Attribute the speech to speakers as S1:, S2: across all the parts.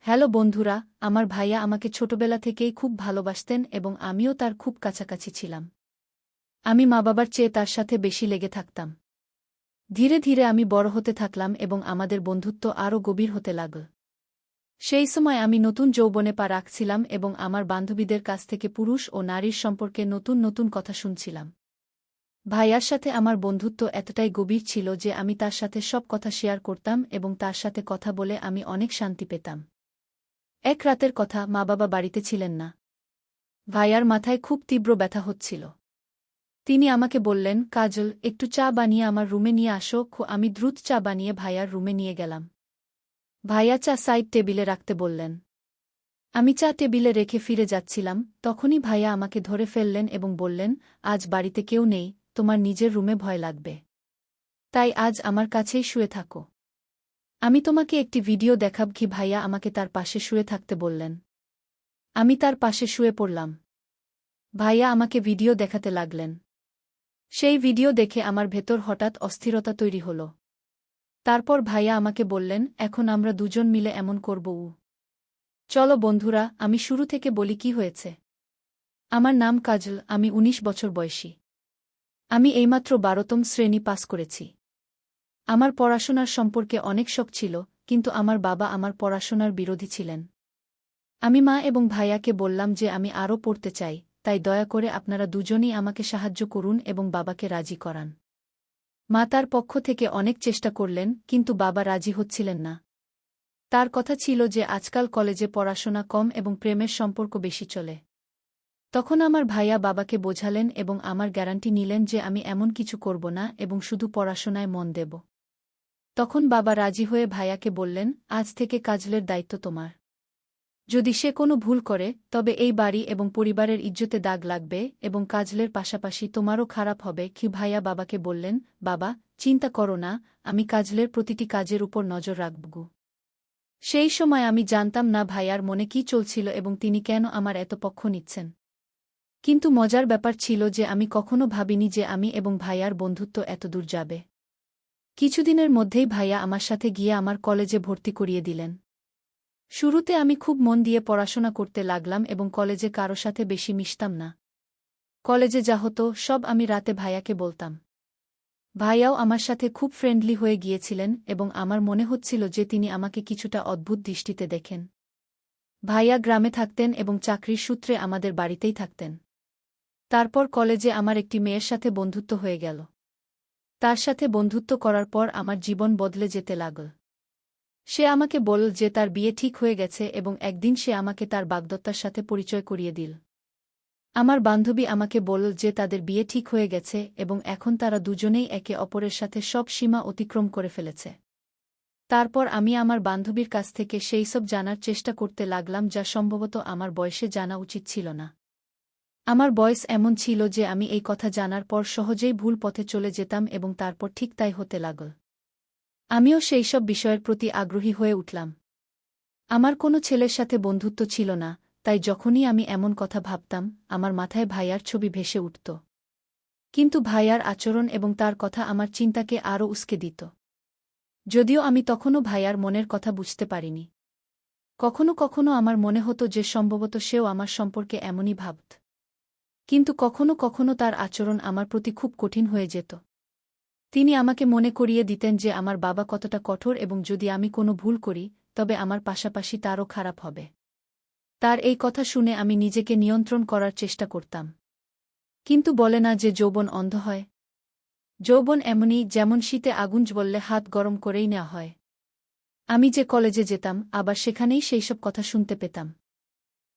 S1: Hello বন্ধুরা, আমার ভাইয়া আমাকে ছোটবেলা থেকেই খুব ভালোবাসতেন এবং আমিও তার খুব কাছাকাছি ছিলাম। আমি মা-বাবার চেয়ে তার সাথে বেশি লেগে থাকতাম। ধীরে ধীরে আমি বড় হতে থাকলাম এবং আমাদের বন্ধুত্ব আরও গভীর হতে লাগল। সেই সময় আমি নতুন যৌবনে পা রাখছিলাম এবং আমার বান্ধবীদের কাছ থেকে পুরুষ ও নারীর সম্পর্কে নতুন নতুন কথা শুনছিলাম। ভাইয়ার সাথে আমার বন্ধুত্ব এতটাই গভীর ছিল যে আমি তার সাথে সব কথা শেয়ার করতাম এবং তার সাথে কথা বলে আমি অনেক শান্তি পেতাম। এক রাতের কথা, মা-বাবা বাড়িতে ছিলেন না। ভাইয়ার মাথায় খুব তীব্র ব্যথা হচ্ছিল। তিনি আমাকে বললেন, কাজল, একটু চা বানিয়ে আমার রুমে নিয়ে আসো। আমি দ্রুত চা বানিয়ে ভাইয়ার রুমে নিয়ে গেলাম। ভাইয়া চা সাইড টেবিলে রাখতে বললেন। আমি চা টেবিলে রেখে ফিরে যাচ্ছিলাম, তখনই ভাইয়া আমাকে ধরে ফেললেন এবং বললেন, আজ বাড়িতে কেউ নেই, তোমার নিজের রুমে ভয় লাগবে। তাই আজ আমার কাছেই শুয়ে থাকো। আমি তোমাকে একটি ভিডিও দেখাব। ভাইয়া আমাকে তার পাশে শুয়ে থাকতে বললেন। আমি তার পাশে শুয়ে পড়লাম। ভাইয়া আমাকে ভিডিও দেখাতে লাগলেন। সেই ভিডিও দেখে আমার ভেতর হঠাৎ অস্থিরতা তৈরি হল। তারপর ভাইয়া আমাকে বললেন, এখন আমরা দুজন মিলে এমন করব। চলো বন্ধুরা, আমি শুরু থেকে বলি কি হয়েছে। আমার নাম কাজল, আমি ১৯ বছর বয়সী। আমি এইমাত্র ১২তম শ্রেণী পাস করেছি। আমার পড়াশোনার সম্পর্কে অনেক শখ ছিল, কিন্তু আমার বাবা আমার পড়াশোনার বিরোধী ছিলেন। আমি মা এবং ভাইয়াকে বললাম যে আমি আরও পড়তে চাই, তাই দয়া করে আপনারা দুজনই আমাকে সাহায্য করুন এবং বাবাকে রাজি করান। মা তার পক্ষ থেকে অনেক চেষ্টা করলেন, কিন্তু বাবা রাজি হচ্ছিলেন না। তার কথা ছিল যে আজকাল কলেজে পড়াশোনা কম এবং প্রেমের সম্পর্ক বেশি চলে। তখন আমার ভাইয়া বাবাকে বোঝালেন এবং আমার গ্যারান্টি নিলেন যে আমি এমন কিছু করব না এবং শুধু পড়াশোনায় মন দেব। তখন বাবা রাজি হয়ে ভাইয়াকে বললেন, আজ থেকে কাজলের দায়িত্ব তোমার। যদি সে কোনো ভুল করে, তবে এই বাড়ি এবং পরিবারের ইজ্জতে দাগ লাগবে এবং কাজলের পাশাপাশি তোমারও খারাপ হবে। ভাইয়া বাবাকে বললেন, বাবা, চিন্তা করো না, আমি কাজলের প্রতিটি কাজের উপর নজর রাখব। সেই সময় আমি জানতাম না ভাইয়ার মনে কি চলছিল এবং তিনি কেন আমার এত পক্ষ নিচ্ছেন। কিন্তু মজার ব্যাপার ছিল যে আমি কখনো ভাবিনি যে আমি এবং ভাইয়ার বন্ধুত্ব এতদূর যাবে। কিছুদিনের মধ্যেই ভাইয়া আমার সাথে গিয়ে আমার কলেজে ভর্তি করিয়ে দিলেন। শুরুতে আমি খুব মন দিয়ে পড়াশোনা করতে লাগলাম এবং কলেজে কারো সাথে বেশি মিশতাম না। কলেজে যা হতো সব আমি রাতে ভাইয়াকে বলতাম। ভাইয়াও আমার সাথে খুব ফ্রেন্ডলি হয়ে গিয়েছিলেন এবং আমার মনে হচ্ছিল যে তিনি আমাকে কিছুটা অদ্ভুত দৃষ্টিতে দেখেন। ভাইয়া গ্রামে থাকতেন এবং চাকরির সূত্রে আমাদের বাড়িতেই থাকতেন। তারপর কলেজে আমার একটি মেয়ের সাথে বন্ধুত্ব হয়ে গেল। তার সাথে বন্ধুত্ব করার পর আমার জীবন বদলে যেতে লাগল। সে আমাকে বলল যে তার বিয়ে ঠিক হয়ে গেছে এবং একদিন সে আমাকে তার বাগদত্তার সাথে পরিচয় করিয়ে দিল। আমার বান্ধবী আমাকে বলল যে তাদের বিয়ে ঠিক হয়ে গেছে এবং এখন তারা দুজনেই একে অপরের সাথে সব সীমা অতিক্রম করে ফেলেছে। তারপর আমি আমার বান্ধবীর কাছ থেকে সেই সব জানার চেষ্টা করতে লাগলাম যা সম্ভবত আমার বয়সে জানা উচিত ছিল না। আমার বয়স এমন ছিল যে আমি এই কথা জানার পর সহজেই ভুল পথে চলে যেতাম এবং তারপর ঠিক তাই হতে লাগল। আমিও সেই সব বিষয়ের প্রতি আগ্রহী হয়ে উঠলাম। আমার কোনো ছেলের সাথে বন্ধুত্ব ছিল না, তাই যখনই আমি এমন কথা ভাবতাম, আমার মাথায় ভাইয়ার ছবি ভেসে উঠত। কিন্তু ভাইয়ার আচরণ এবং তার কথা আমার চিন্তাকে আরও উস্কে দিত। যদিও আমি তখনও ভাইয়ার মনের কথা বুঝতে পারিনি। কখনো কখনো আমার মনে হতো যে সম্ভবত সেও আমার সম্পর্কে এমনই ভাবত। কিন্তু কখনো কখনো তার আচরণ আমার প্রতি খুব কঠিন হয়ে যেত। তিনি আমাকে মনে করিয়ে দিতেন যে আমার বাবা কতটা কঠোর এবং যদি আমি কোনো ভুল করি, তবে আমার পাশাপাশি তারও খারাপ হবে। তার এই কথা শুনে আমি নিজেকে নিয়ন্ত্রণ করার চেষ্টা করতাম। কিন্তু বলে না যে যৌবন অন্ধ হয়। যৌবন এমনই, যেমন শীতে আগুন জ্বললে হাত গরম করেই নেওয়া হয়। আমি যে কলেজে যেতাম, আবার সেখানেই সেইসব কথা শুনতে পেতাম।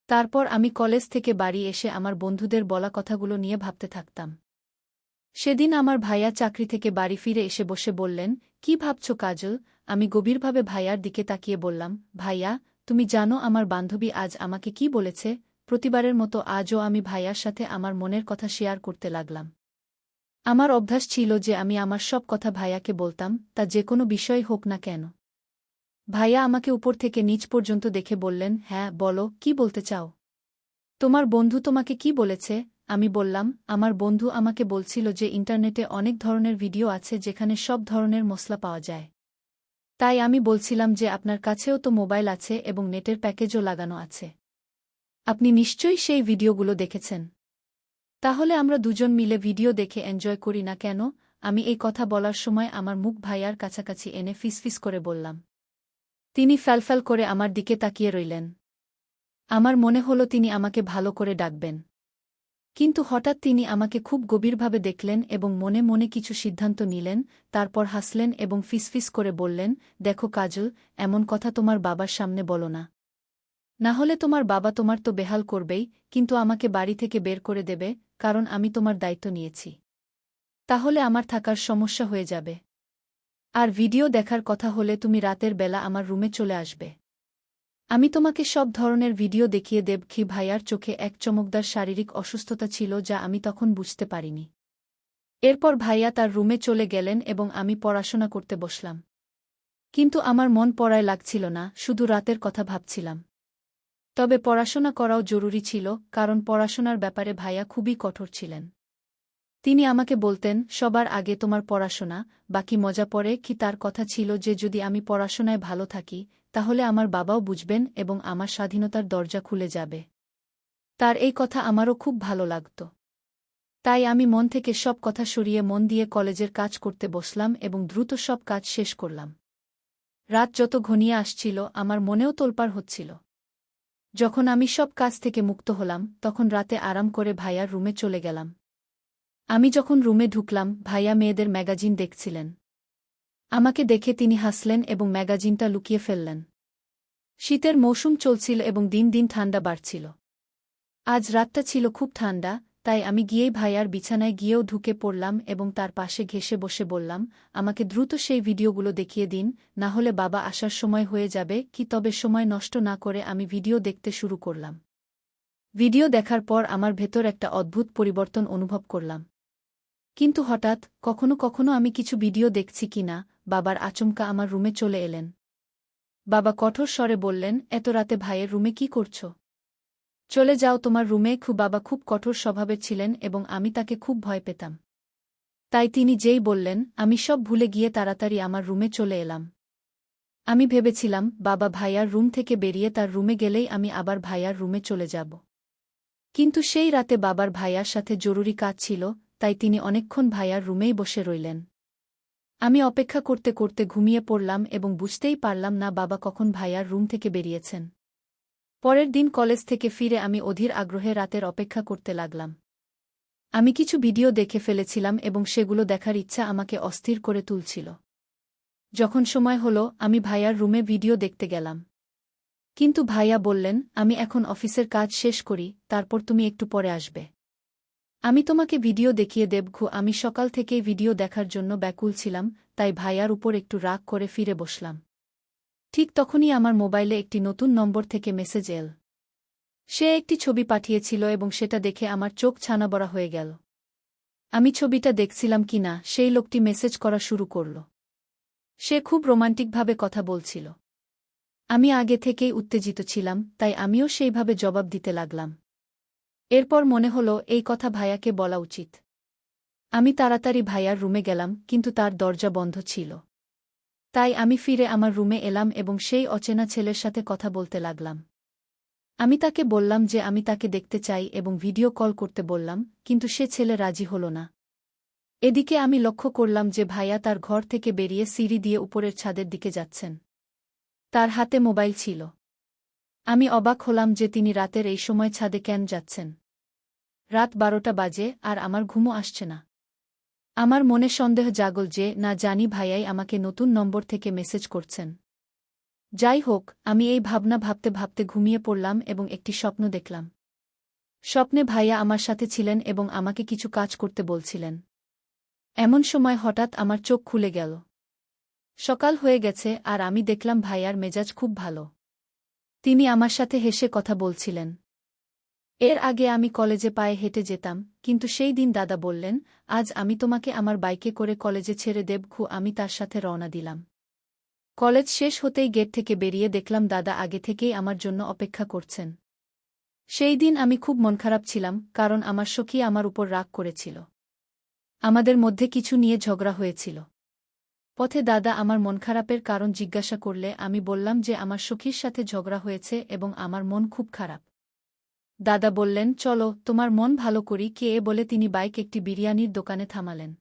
S1: তারপর আমি কলেজ থেকে বাড়ি এসে আমার বন্ধুদের বলা কথাগুলো নিয়ে ভাবতে থাকতাম। সেদিন আমার ভাইয়া চাকরি থেকে বাড়ি ফিরে এসে বসে বললেন, কি ভাবছ কাজল? আমি গভীরভাবে ভাইয়ার দিকে তাকিয়ে বললাম, ভাইয়া, তুমি জানো আমার বান্ধবী আজ আমাকে কি বলেছে? প্রতিবারের মতো আজও আমি ভাইয়ার সাথে আমার মনের কথা শেয়ার করতে লাগলাম। আমার অভ্যাস ছিল যে আমি আমার সব কথা ভাইয়াকে বলতাম, তা যে কোনো বিষয় হোক না কেন। ভাইয়া আমাকে উপর থেকে নিচ পর্যন্ত দেখে বললেন, হ্যাঁ বলো, কি বলতে চাও? তোমার বন্ধু তোমাকে কি বলেছে? আমি বললাম, আমার বন্ধু আমাকে বলছিল যে ইন্টারনেটে অনেক ধরনের ভিডিও আছে যেখানে সব ধরনের মশলা পাওয়া যায়। তাই আমি বলছিলাম যে আপনার কাছেও তো মোবাইল আছে এবং নেটের প্যাকেজও লাগানো আছে। আপনি নিশ্চয়ই সেই ভিডিওগুলো দেখেছেন। তাহলে আমরা দুজন মিলে ভিডিও দেখে এনজয় করি না কেন? আমি এই কথা বলার সময় আমার মুখ ভাইয়ার কাছাকাছি এনে ফিসফিস করে বললাম। তিনি ফ্যালফ্যাল করে আমার দিকে তাকিয়ে রইলেন। আমার মনে হলো তিনি আমাকে ভালো করে ডাকবেন। কিন্তু হঠাৎ তিনি আমাকে খুব গভীরভাবে দেখলেন এবং মনে মনে কিছু সিদ্ধান্ত নিলেন, তারপর হাসলেন এবং ফিসফিস করে বললেন, দেখো কাজল, এমন কথা তোমার বাবার সামনে বলো না। না হলে তোমার বাবা তোমার তো বেহাল করবেই, কিন্তু আমাকে বাড়ি থেকে বের করে দেবে, কারণ আমি তোমার দায়িত্ব নিয়েছি। তাহলে আমার থাকার সমস্যা হয়ে যাবে। আর ভিডিও দেখার কথা হলে তুমি রাতের বেলা আমার রুমে চলে আসবে। আমি তোমাকে সব ধরনের ভিডিও দেখিয়ে দেব। ভাইয়ার চোখে এক চমকদার শারীরিক অসুস্থতা ছিল যা আমি তখন বুঝতে পারিনি। এরপর ভাইয়া তার রুমে চলে গেলেন এবং আমি পড়াশোনা করতে বসলাম। কিন্তু আমার মন পড়ায় লাগছিল না, শুধু রাতের কথা ভাবছিলাম। তবে পড়াশোনা করাও জরুরি ছিল, কারণ পড়াশোনার ব্যাপারে ভাইয়া খুবই কঠোর ছিলেন। তিনি আমাকে বলতেন, সবার আগে তোমার পড়াশোনা, বাকি মজা পড়ে। তার কথা ছিল যে যদি আমি পড়াশোনায় ভালো থাকি, তাহলে আমার বাবাও বুঝবেন এবং আমার স্বাধীনতার দরজা খুলে যাবে। তার এই কথা আমারও খুব ভালো লাগত। তাই আমি মন থেকে সব কথা সরিয়ে মন দিয়ে কলেজের কাজ করতে বসলাম এবং দ্রুত সব কাজ শেষ করলাম। রাত যত ঘনিয়ে আসছিল আমার মনেও তোলপাড় হচ্ছিল। যখন আমি সব কাজ থেকে মুক্ত হলাম, তখন রাতে আরাম করে ভাইয়ার রুমে চলে গেলাম। আমি যখন রুমে ঢুকলাম, ভাইয়া মেয়েদের ম্যাগাজিন দেখছিলেন। আমাকে দেখে তিনি হাসলেন এবং ম্যাগাজিনটা লুকিয়ে ফেললেন। শীতের মৌসুম চলছিল এবং দিন দিন ঠান্ডা বাড়ছিল। আজ রাতটা ছিল খুব ঠান্ডা, তাই আমি গিয়েই ভাইয়ার বিছানায় গিয়েও ঢুকে পড়লাম এবং তার পাশে ঘেঁষে বসে বললাম, আমাকে দ্রুত সেই ভিডিওগুলো দেখিয়ে দিন, না হলে বাবা আসার সময় হয়ে যাবে। তবে সময় নষ্ট না করে আমি ভিডিও দেখতে শুরু করলাম। ভিডিও দেখার পর আমার ভেতর একটা অদ্ভুত পরিবর্তন অনুভব করলাম। কিন্তু হঠাৎ, কখনো কখনো আমি কিছু ভিডিও দেখছি কিনা, বাবার আচমকা আমার রুমে চলে এলেন। বাবা কঠোর স্বরে বললেন, এত রাতে ভাইয়ের রুমে কি করছ? চলে যাও তোমার রুমে। বাবা খুব কঠোর স্বভাবের ছিলেন এবং আমি তাকে খুব ভয় পেতাম। তাই তিনি যেই বললেন, আমি সব ভুলে গিয়ে তাড়াতাড়ি আমার রুমে চলে এলাম। আমি ভেবেছিলাম, বাবা ভাইয়ার রুম থেকে বেরিয়ে তার রুমে গেলেই আমি আবার ভাইয়ার রুমে চলে যাব। কিন্তু সেই রাতে বাবার ভাইয়ার সাথে জরুরি কাজ ছিল, তাই তিনি অনেকক্ষণ ভাইয়ার রুমেই বসে রইলেন। আমি অপেক্ষা করতে করতে ঘুমিয়ে পড়লাম এবং বুঝতেই পারলাম না বাবা কখন ভাইয়ার রুম থেকে বেরিয়েছেন। পরের দিন কলেজ থেকে ফিরে আমি অধীর আগ্রহে রাতের অপেক্ষা করতে লাগলাম। আমি কিছু ভিডিও দেখে ফেলেছিলাম এবং সেগুলো দেখার ইচ্ছা আমাকে অস্থির করে তুলছিল। যখন সময় হলো, আমি ভাইয়ার রুমে ভিডিও দেখতে গেলাম। কিন্তু ভাইয়া বললেন, আমি এখন অফিসের কাজ শেষ করি, তারপর তুমি একটু পরে আসবে। আমি তোমাকে ভিডিও দেখিয়ে দেব। আমি সকাল থেকেই ভিডিও দেখার জন্য ব্যাকুল ছিলাম, তাই ভাইয়ার উপর একটু রাগ করে ফিরে বসলাম। ঠিক তখনই আমার মোবাইলে একটি নতুন নম্বর থেকে মেসেজ এল। সে একটি ছবি পাঠিয়েছিল এবং সেটা দেখে আমার চোখ ছানাবড়া হয়ে গেল। আমি ছবিটা দেখছিলাম কিনা, সেই লোকটি মেসেজ করা শুরু করল। সে খুব রোমান্টিকভাবে কথা বলছিল। আমি আগে থেকেই উত্তেজিত ছিলাম, তাই আমিও সেইভাবে জবাব দিতে লাগলাম। এরপর মনে হলো এই কথা ভাইয়াকে বলা উচিত। আমি তাড়াতাড়ি ভাইয়ার রুমে গেলাম, কিন্তু তার দরজা বন্ধ ছিল। তাই আমি ফিরে আমার রুমে এলাম এবং সেই অচেনা ছেলের সাথে কথা বলতে লাগলাম। আমি তাকে বললাম যে আমি তাকে দেখতে চাই এবং ভিডিও কল করতে বললাম, কিন্তু সে ছেলে রাজি হল না। এদিকে আমি লক্ষ্য করলাম যে ভাইয়া তার ঘর থেকে বেরিয়ে সিঁড়ি দিয়ে উপরের ছাদের দিকে যাচ্ছেন। তার হাতে মোবাইল ছিল। আমি অবাক হলাম যে তিনি রাতের এই সময় ছাদে কেন যাচ্ছেন। রাত 12টা বাজে আর আমার ঘুমও আসছে না। আমার মনে সন্দেহ জাগল যে না জানি ভাইয়াই আমাকে নতুন নম্বর থেকে মেসেজ করছেন। যাই হোক, আমি এই ভাবনা ভাবতে ভাবতে ঘুমিয়ে পড়লাম এবং একটি স্বপ্ন দেখলাম। স্বপ্নে ভাইয়া আমার সাথে ছিলেন এবং আমাকে কিছু কাজ করতে বলছিলেন। এমন সময় হঠাৎ আমার চোখ খুলে গেল। সকাল হয়ে গেছে আর আমি দেখলাম ভাইয়ার মেজাজ খুব ভালো। তিনি আমার সাথে হেসে কথা বলছিলেন। এর আগে আমি কলেজে পায়ে হেঁটে যেতাম, কিন্তু সেই দিন দাদা বললেন, আজ আমি তোমাকে আমার বাইকে করে কলেজে ছেড়ে দেব। আমি তার সাথে রওনা দিলাম। কলেজ শেষ হতেই গেট থেকে বেরিয়ে দেখলাম দাদা আগে থেকেই আমার জন্য অপেক্ষা করছেন। সেই দিন আমি খুব মনখারাপ ছিলাম, কারণ আমার সখী আমার উপর রাগ করেছিল। আমাদের মধ্যে কিছু নিয়ে ঝগড়া হয়েছিল। পথে দাদা আমার মন খারাপের কারণ জিজ্ঞাসা করলে আমি বললাম যে আমার সখীর সাথে ঝগড়া হয়েছে এবং আমার মন খুব খারাপ। দাদা বললেন, চলো তোমার মন ভালো করি কে বলে তিনি বাইক একটি বিরিয়ানির দোকানে থামালেন।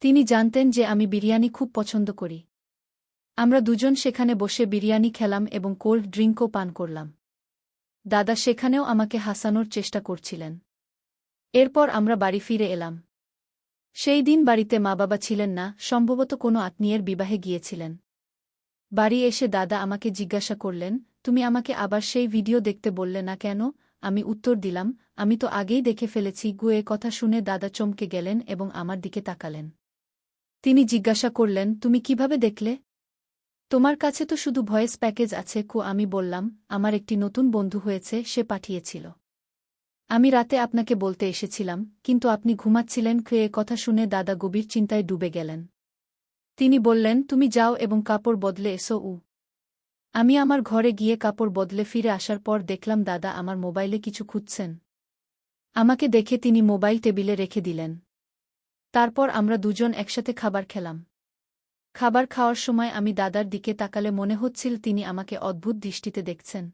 S1: তিনি জানতেন যে আমি বিরিয়ানি খুব পছন্দ করি। আমরা দুজন সেখানে বসে বিরিয়ানি খেলাম এবং কোল্ড ড্রিঙ্কও পান করলাম। দাদা সেখানেও আমাকে হাসানোর চেষ্টা করছিলেন। এরপর আমরা বাড়ি ফিরে এলাম। সেই দিন বাড়িতে মা বাবা ছিলেন না, সম্ভবত কোনো আত্মীয়ের বিবাহে গিয়েছিলেন। বাড়ি এসে দাদা আমাকে জিজ্ঞাসা করলেন, তুমি আমাকে আবার সেই ভিডিও দেখতে বললে না কেন? আমি উত্তর দিলাম, আমি তো আগেই দেখে ফেলেছি। এ কথা শুনে দাদা চমকে গেলেন এবং আমার দিকে তাকালেন। তিনি জিজ্ঞাসা করলেন, তুমি কিভাবে দেখলে? তোমার কাছে তো শুধু ভয়েস প্যাকেজ আছে। আমি বললাম, আমার একটি নতুন বন্ধু হয়েছে, সে পাঠিয়েছিল। আমি রাতে আপনাকে বলতে এসেছিলাম, কিন্তু আপনি ঘুমাচ্ছিলেন। এ কথা শুনে দাদা গভীর চিন্তায় ডুবে গেলেন। তিনি বললেন, তুমি যাও এবং কাপড় বদলে এসো। আমি আমার ঘরে গিয়ে কাপড় বদলে ফিরে আসার পর দেখলাম দাদা আমার মোবাইলে কিছু খুঁজছেন। আমাকে দেখে তিনি মোবাইল টেবিলে রেখে দিলেন। তারপর আমরা দুজন একসাথে খাবার খেলাম। খাবার খাওয়ার সময় আমি দাদার দিকে তাকালে মনে হচ্ছিল তিনি আমাকে অদ্ভুত দৃষ্টিতে দেখছেন।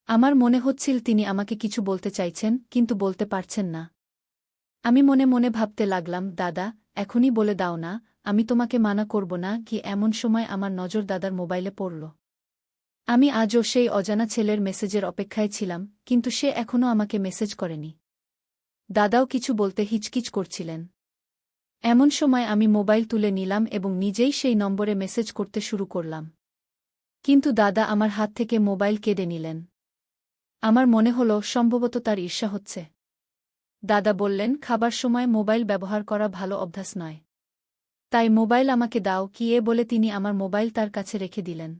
S1: আমার মনে হচ্ছিল তিনি আমাকে কিছু বলতে চাইছেন, কিন্তু বলতে পারছেন না। আমি মনে মনে ভাবতে লাগলাম, দাদা, এখনই বলে দাও না, আমি তোমাকে মানা করব না। এমন সময় আমার নজর দাদার মোবাইলে পড়ল। আমি আজও সেই অজানা ছেলের মেসেজের অপেক্ষায় ছিলাম, কিন্তু সে এখনও আমাকে মেসেজ করেনি। দাদাও কিছু বলতে হিচকিচ করছিলেন। এমন সময় আমি মোবাইল তুলে নিলাম এবং নিজেই সেই নম্বরে মেসেজ করতে শুরু করলাম। কিন্তু দাদা আমার হাত থেকে মোবাইল কেড়ে নিলেন। আমার মনে হল সম্ভবত তার ঈর্ষা হচ্ছে। দাদা বললেন, খাবার সময় মোবাইল ব্যবহার করা ভালো অভ্যাস নয়। তাই মোবাইল আমাকে দাও। বলে তিনি আমার মোবাইল তার কাছে রেখে দিলেন।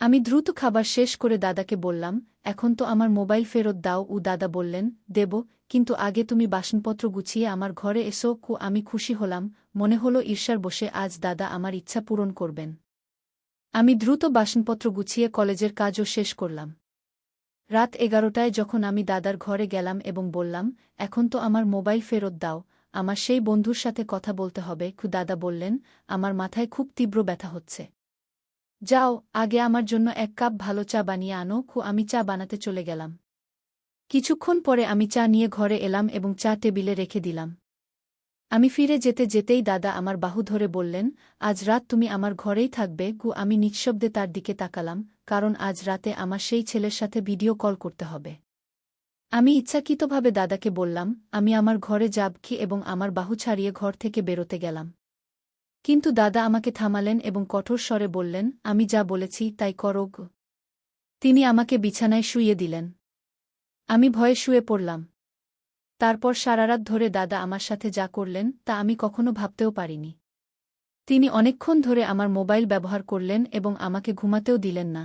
S1: আমি দ্রুত খাবার শেষ করে দাদাকে বললাম, এখন তো আমার মোবাইল ফেরত দাও। দাদা বললেন, দেব, কিন্তু আগে তুমি বাসনপত্র গুছিয়ে আমার ঘরে এসো। আমি খুশি হলাম, মনে হলো ঈর্ষার বসে আজ দাদা আমার ইচ্ছা পূরণ করবেন। আমি দ্রুত বাসনপত্র গুছিয়ে কলেজের কাজও শেষ করলাম। রাত 11টায় যখন আমি দাদার ঘরে গেলাম এবং বললাম, এখন তো আমার মোবাইল ফেরত দাও, আমার সেই বন্ধুর সাথে কথা বলতে হবে। দাদা বললেন, আমার মাথায় খুব তীব্র ব্যথা হচ্ছে। যাও, আগে আমার জন্য এক কাপ ভালো চা বানিয়ে আনো। আমি চা বানাতে চলে গেলাম। কিছুক্ষণ পরে আমি চা নিয়ে ঘরে এলাম এবং চা টেবিলে রেখে দিলাম। আমি ফিরে যেতে যেতেই দাদা আমার বাহু ধরে বললেন, আজ রাত তুমি আমার ঘরেই থাকবে। আমি নিঃশব্দে তার দিকে তাকালাম, কারণ আজ রাতে আমার সেই ছেলের সাথে ভিডিও কল করতে হবে। আমি ইচ্ছাকৃতভাবে দাদাকে বললাম, আমি আমার ঘরে যাব এবং আমার বাহু ছাড়িয়ে ঘর থেকে বেরোতে গেলাম। কিন্তু দাদা আমাকে থামালেন এবং কঠোর স্বরে বললেন, আমি যা বলেছি তাই করো। তিনি আমাকে বিছানায় শুইয়ে দিলেন। আমি ভয়ে শুয়ে পড়লাম। তারপর সারারাত ধরে দাদা আমার সাথে যা করলেন তা আমি কখনো ভাবতেও পারিনি। তিনি অনেকক্ষণ ধরে আমার মোবাইল ব্যবহার করলেন এবং আমাকে ঘুমাতেও দিলেন না।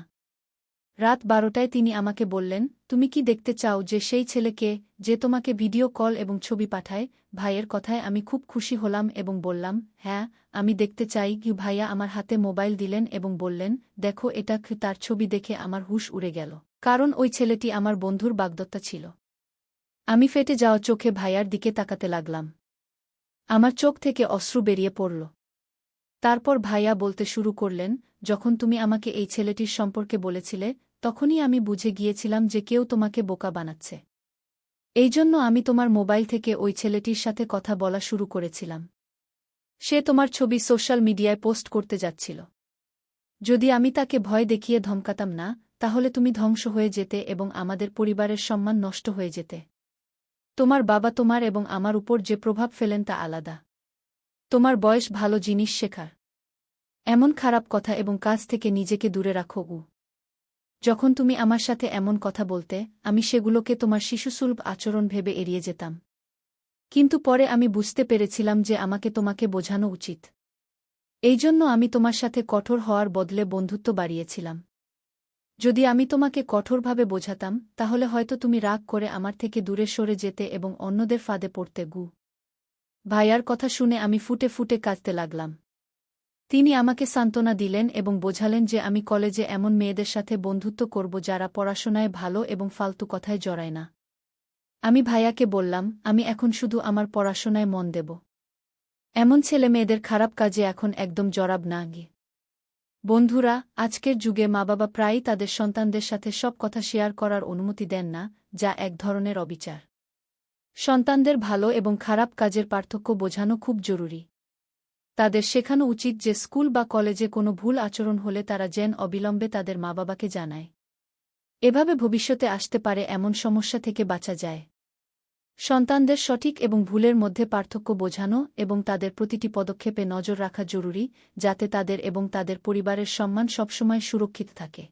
S1: রাত 12টায় তিনি আমাকে বললেন, তুমি কি দেখতে চাও যে সেই ছেলেকে, যে তোমাকে ভিডিও কল এবং ছবি পাঠায়? ভাইয়ের কথায় আমি খুব খুশি হলাম এবং বললাম, হ্যাঁ, আমি দেখতে চাই। ভাইয়া আমার হাতে মোবাইল দিলেন এবং বললেন, দেখো এটা। তার ছবি দেখে আমার হুঁশ উড়ে গেল, কারণ ওই ছেলেটি আমার বন্ধুর বাগদত্তা ছিল। আমি ফেটে যাওয়া চোখে ভাইয়ার দিকে তাকাতে লাগলাম। আমার চোখ থেকে অশ্রু বেরিয়ে পড়ল। তারপর ভাইয়া বলতে শুরু করলেন, যখন তুমি আমাকে এই ছেলেটির সম্পর্কে বলেছিলে, তখনই আমি বুঝে গিয়েছিলাম যে কেউ তোমাকে বোকা বানাচ্ছে। এই জন্য আমি তোমার মোবাইল থেকে ওই ছেলেটির সাথে কথা বলা শুরু করেছিলাম। সে তোমার ছবি সোশ্যাল মিডিয়ায় পোস্ট করতে যাচ্ছিল। যদি আমি তাকে ভয় দেখিয়ে ধমকাতাম না, তাহলে তুমি ধ্বংস হয়ে যেতে এবং আমাদের পরিবারের সম্মান নষ্ট হয়ে যেতে। তোমার বাবা তোমার এবং আমার উপর যে প্রভাব ফেলেন তা আলাদা। তোমার বয়স ভালো জিনিস শেখার। এমন খারাপ কথা এবং কাজ থেকে নিজেকে দূরে রাখো। যখন তুমি আমার সাথে এমন কথা বলতে, আমি সেগুলোকে তোমার শিশুসুলভ আচরণ ভেবে এড়িয়ে যেতাম। কিন্তু পরে আমি বুঝতে পেরেছিলাম যে আমাকে তোমাকে বোঝানো উচিত। এই জন্য আমি তোমার সাথে কঠোর হওয়ার বদলে বন্ধুত্ব বাড়িয়েছিলাম। যদি আমি তোমাকে কঠোরভাবে বোঝাতাম, তাহলে হয়তো তুমি রাগ করে আমার থেকে দূরে সরে যেতে এবং অন্যদের ফাঁদে পড়তে। ভাইয়ার কথা শুনে আমি ফুটে ফুটে কাঁদতে লাগলাম। তিনি আমাকে সান্ত্বনা দিলেন এবং বোঝালেন যে আমি কলেজে এমন মেয়েদের সাথে বন্ধুত্ব করব যারা পড়াশোনায় ভালো এবং ফালতু কথায় জড়ায় না। আমি ভাইয়াকে বললাম, আমি এখন শুধু আমার পড়াশোনায় মন দেব। এমন ছেলে মেয়েদের খারাপ কাজে এখন একদম জড়াব না গে। বন্ধুরা, আজকের যুগে মা বাবা প্রায়ই তাদের সন্তানদের সাথে সব কথা শেয়ার করার অনুমতি দেন না, যা এক ধরনের অবিচার। সন্তানদের ভালো এবং খারাপ কাজের পার্থক্য বোঝানো খুব জরুরি। তাদের শেখানো উচিত যে স্কুল বা কলেজে কোনো ভুল আচরণ হলে তারা যেন অবিলম্বে তাদের মা বাবাকে জানায়। এভাবে ভবিষ্যতে আসতে পারে এমন সমস্যা থেকে বাঁচা যায়। সন্তানদের সঠিক এবং ভুলের মধ্যে পার্থক্য বোঝানো এবং তাদের প্রতিটি পদক্ষেপে নজর রাখা জরুরি, যাতে তাদের এবং তাদের পরিবারের সম্মান সবসময় সুরক্ষিত থাকে।